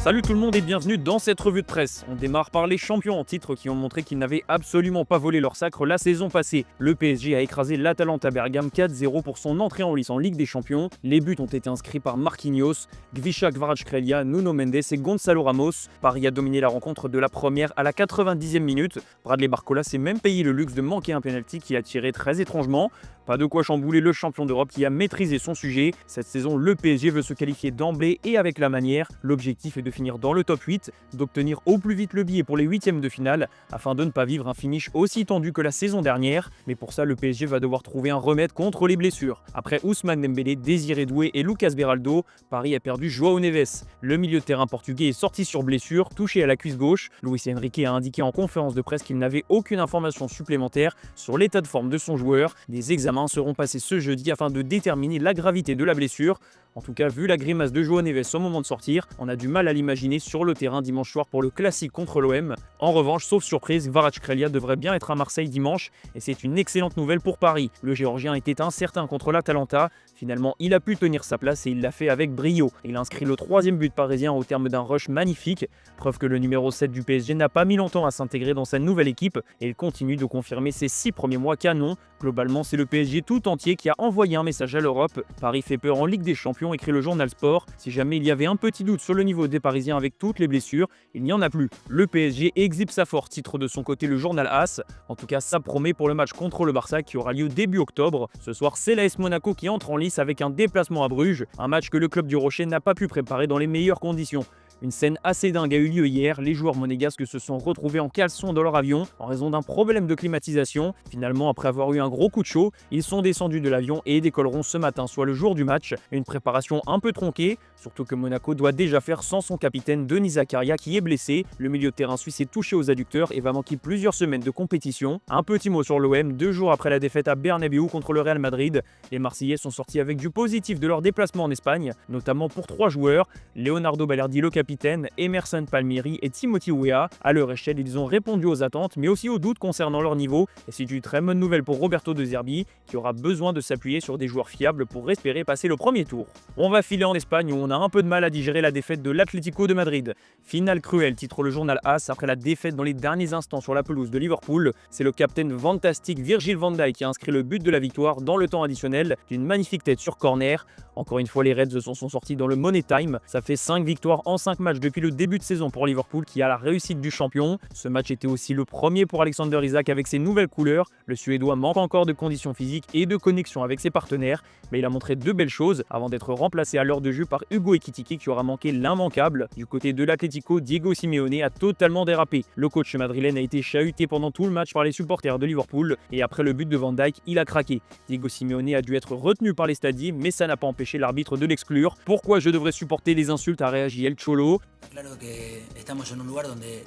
Salut tout le monde et bienvenue dans cette revue de presse. On démarre par les champions en titre qui ont montré qu'ils n'avaient absolument pas volé leur sacre la saison passée. Le PSG a écrasé l'Atalanta Bergame 4-0 pour son entrée en lice en Ligue des Champions. Les buts ont été inscrits par Marquinhos, Gvisha Kvaratskhelia, Nuno Mendes et Gonzalo Ramos. Paris a dominé la rencontre de la première à la 90e minute. Bradley Barcola s'est même payé le luxe de manquer un penalty qui a tiré très étrangement. Pas de quoi chambouler le champion d'Europe qui a maîtrisé son sujet. Cette saison, le PSG veut se qualifier d'emblée et avec la manière. L'objectif est de finir dans le top 8, d'obtenir au plus vite le billet pour les huitièmes de finale, afin de ne pas vivre un finish aussi tendu que la saison dernière. Mais pour ça, le PSG va devoir trouver un remède contre les blessures. Après Ousmane Dembélé, Désiré Doué et Lucas Beraldo, Paris a perdu João Neves. Le milieu de terrain portugais est sorti sur blessure, touché à la cuisse gauche. Luis Enrique a indiqué en conférence de presse qu'il n'avait aucune information supplémentaire sur l'état de forme de son joueur. Des examens seront passés ce jeudi afin de déterminer la gravité de la blessure. En tout cas, vu la grimace de João Neves au moment de sortir, on a du mal à l'imaginer sur le terrain dimanche soir pour le classique contre l'OM. En revanche, sauf surprise, Kvaratskhelia devrait bien être à Marseille dimanche et c'est une excellente nouvelle pour Paris. Le Géorgien était incertain contre l'Atalanta. Finalement, il a pu tenir sa place et il l'a fait avec brio. Il a inscrit le troisième but parisien au terme d'un rush magnifique. Preuve que le numéro 7 du PSG n'a pas mis longtemps à s'intégrer dans sa nouvelle équipe et il continue de confirmer ses 6 premiers mois canons. Globalement, c'est le PSG tout entier qui a envoyé un message à l'Europe. Paris fait peur en Ligue des Champions, écrit le journal Sport. Si jamais il y avait un petit doute sur le niveau des Parisiens avec toutes les blessures, il n'y en a plus. Le PSG exhibe sa force, titre de son côté le journal AS. En tout cas, ça promet pour le match contre le Barça qui aura lieu début octobre. Ce soir, c'est l'AS Monaco qui entre en lice avec un déplacement à Bruges, un match que le club du Rocher n'a pas pu préparer dans les meilleures conditions. Une scène assez dingue a eu lieu hier, les joueurs monégasques se sont retrouvés en caleçon dans leur avion en raison d'un problème de climatisation. Finalement, après avoir eu un gros coup de chaud, ils sont descendus de l'avion et décolleront ce matin, soit le jour du match. Une préparation un peu tronquée, surtout que Monaco doit déjà faire sans son capitaine Denis Zakaria qui est blessé. Le milieu de terrain suisse est touché aux adducteurs et va manquer plusieurs semaines de compétition. Un petit mot sur l'OM, 2 jours après la défaite à Bernabéu contre le Real Madrid. Les Marseillais sont sortis avec du positif de leur déplacement en Espagne, notamment pour 3 joueurs, Leonardo Balerdi le capitaine, Emerson Palmieri et Timothy Weah. À leur échelle, ils ont répondu aux attentes, mais aussi aux doutes concernant leur niveau. Et c'est une très bonne nouvelle pour Roberto De Zerbi, qui aura besoin de s'appuyer sur des joueurs fiables pour espérer passer le premier tour. On va filer en Espagne où on a un peu de mal à digérer la défaite de l'Atlético de Madrid. Finale cruelle, titre le journal AS, après la défaite dans les derniers instants sur la pelouse de Liverpool. C'est le capitaine fantastique Virgil van Dijk qui a inscrit le but de la victoire dans le temps additionnel d'une magnifique tête sur corner. Encore une fois, les Reds s'en sont sortis dans le Money Time. Ça fait 5 victoires en 5 matchs depuis le début de saison pour Liverpool qui a la réussite du champion. Ce match était aussi le premier pour Alexander Isak avec ses nouvelles couleurs. Le Suédois manque encore de conditions physiques et de connexion avec ses partenaires, mais il a montré de belles choses avant d'être remplacé à l'heure de jeu par Hugo Ekitike qui aura manqué l'immanquable. Du côté de l'Atlético, Diego Simeone a totalement dérapé. Le coach madrilène a été chahuté pendant tout le match par les supporters de Liverpool et après le but de Van Dijk, il a craqué. Diego Simeone a dû être retenu par les stadiers, mais ça n'a pas empêché l'arbitre de l'exclure. Pourquoi je devrais supporter les insultes, a réagi El Cholo. Claro que estamos en un lugar donde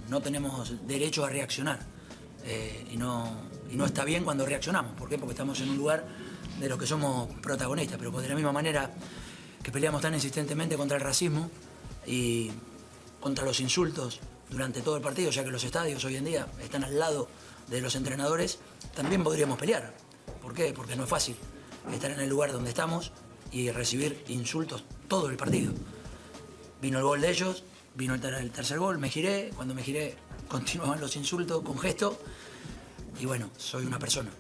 no tenemos derecho a reaccionar y no está bien cuando reaccionamos. ¿Por qué? Porque estamos en un lugar de los que somos protagonistas, pero de la misma manera que peleamos tan insistentemente contra el racismo y contra los insultos durante todo el partido, ya que los estadios hoy en día están al lado de los entrenadores, también podríamos pelear. ¿Por qué? Porque no es fácil estar en el lugar donde estamos y recibir insultos todo el partido. Vino el gol de ellos, vino el tercer gol, me giré, cuando me giré continuaban los insultos con gesto y bueno, soy una persona.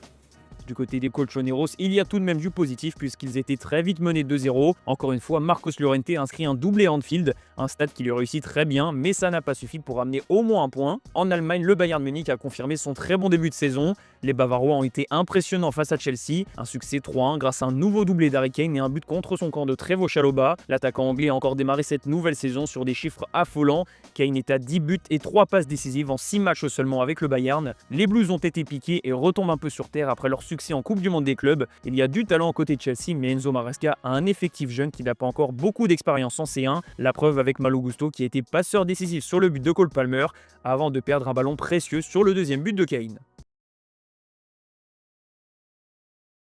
Du côté des Colchoneros, il y a tout de même du positif puisqu'ils étaient très vite menés 2-0. Encore une fois, Marcos Llorente a inscrit un doublé à Anfield, un stade qui lui réussit très bien, mais ça n'a pas suffi pour amener au moins un point. En Allemagne, le Bayern Munich a confirmé son très bon début de saison. Les Bavarois ont été impressionnants face à Chelsea, un succès 3-1 grâce à un nouveau doublé d'Harry Kane et un but contre son camp de Trevoh Chalobah. L'attaquant anglais a encore démarré cette nouvelle saison sur des chiffres affolants. Kane est à 10 buts et 3 passes décisives en 6 matchs seulement avec le Bayern. Les Blues ont été piqués et retombent un peu sur terre après leur succès en Coupe du Monde des clubs. Il y a du talent côté de Chelsea, mais Enzo Maresca a un effectif jeune qui n'a pas encore beaucoup d'expérience en C1. La preuve avec Malo Gusto qui a été passeur décisif sur le but de Cole Palmer avant de perdre un ballon précieux sur le deuxième but de Kane.